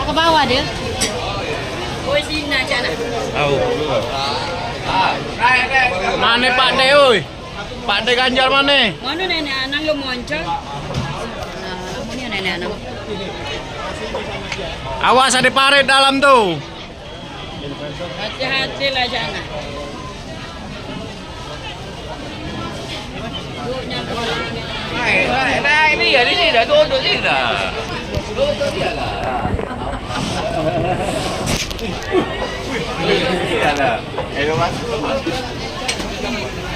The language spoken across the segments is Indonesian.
ke bawah dia. Oi sini aja nak. Tahu. Mana Pak De oi? Pak De Ganjar mana? Mana nenek anak lu muncul? Nah, namanya nenek anak. Awas ada parit dalam tuh. Hati-hati lah jangan. Nah, ini ya di sini dah duduk sini dah. Duduk dia lah. Iya lah. Ayo mas.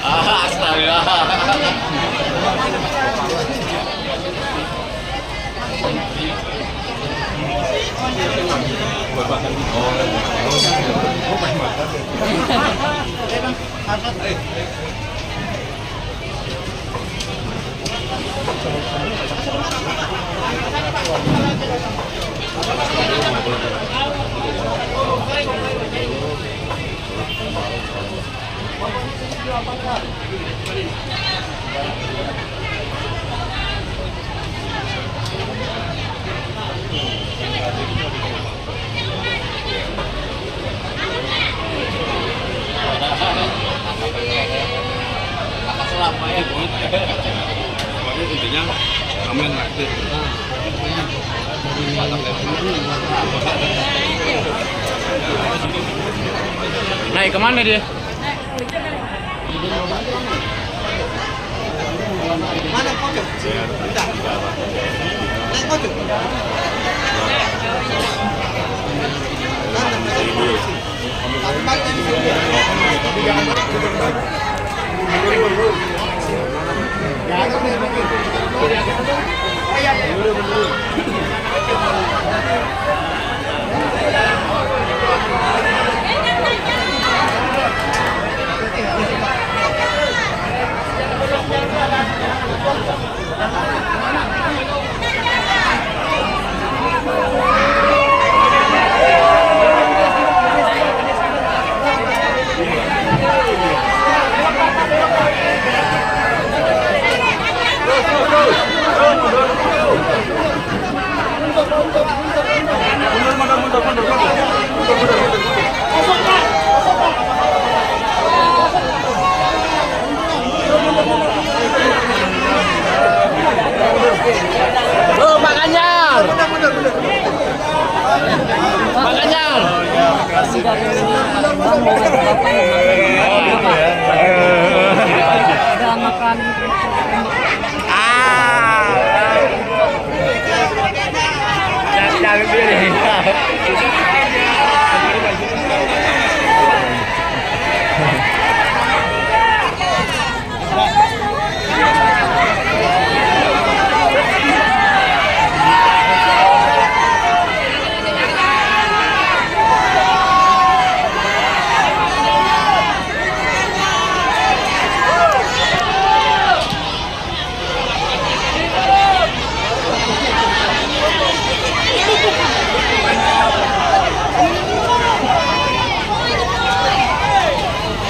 Astaga. Selama ya, pokoknya intinya kamu yang aktif. Naik kemana dia? Mana pojok? Tidak. Naik pojok. Oh, Pak Ganjar. Pak Ganjar. Udah makan. Jangan pilih.